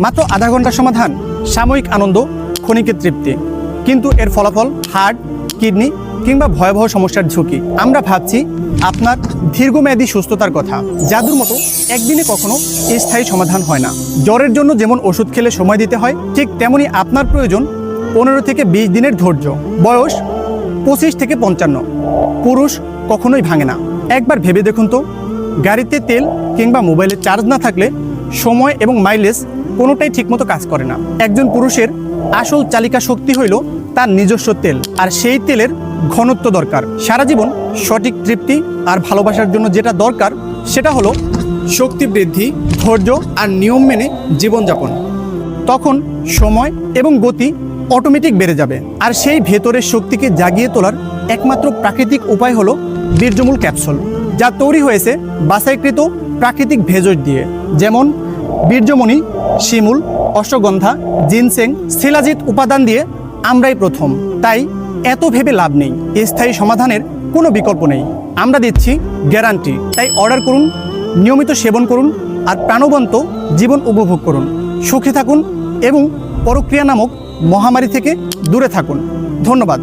মাত্র আধা ঘন্টার সমাধান, সাময়িক আনন্দ, ক্ষণিকের তৃপ্তি, কিন্তু এর ফলাফল হার্ট, কিডনি কিংবা ভয়াবহ সমস্যার ঝুঁকি। আমরা ভাবছি আপনার দীর্ঘমেয়াদী সুস্থতার কথা। জাদুর মতো একদিনে কখনো স্থায়ী সমাধান হয় না। জ্বরের জন্য যেমন ওষুধ খেলে সময় দিতে হয়, ঠিক তেমনি আপনার প্রয়োজন 15 থেকে 20 দিনের ধৈর্য। বয়স 25 থেকে 55। পুরুষ কখনোই ভাঙে না। একবার ভেবে দেখুন তো, গাড়িতে তেল কিংবা মোবাইলে চার্জ না থাকলে সময় এবং মাইলেজ কোনোটাই ঠিকমতো কাজ করে না। একজন পুরুষের আসল চালিকা শক্তি হইল তার নিজস্ব তেল, আর সেই তেলের ঘনত্ব দরকার। সারা জীবন সঠিক তৃপ্তি আর ভালোবাসার জন্য যেটা দরকার সেটা হলো শক্তি বৃদ্ধি, ধৈর্য আর নিয়ম মেনে জীবনযাপন। তখন সময় এবং গতি অটোমেটিক বেড়ে যাবে। আর সেই ভেতরের শক্তিকে জাগিয়ে তোলার একমাত্র প্রাকৃতিক উপায় হলো বীর্যমূল ক্যাপসুল, যা তৈরি হয়েছে বাছাইকৃত প্রাকৃতিক ভেষজ দিয়ে, যেমন বীর্যমণি, শিমুল, অশ্বগন্ধা, জিনসেং, শিলাজিৎ উপাদান দিয়ে আমরাই প্রথম। তাই এত ভেবে লাভ নেই, স্থায়ী সমাধানের কোনো বিকল্প নেই। আমরা দিচ্ছি গ্যারান্টি। তাই অর্ডার করুন, নিয়মিত সেবন করুন আর প্রাণবন্ত জীবন উপভোগ করুন। সুখে থাকুন এবং পরক্রিয়া নামক মহামারী থেকে দূরে থাকুন। ধন্যবাদ।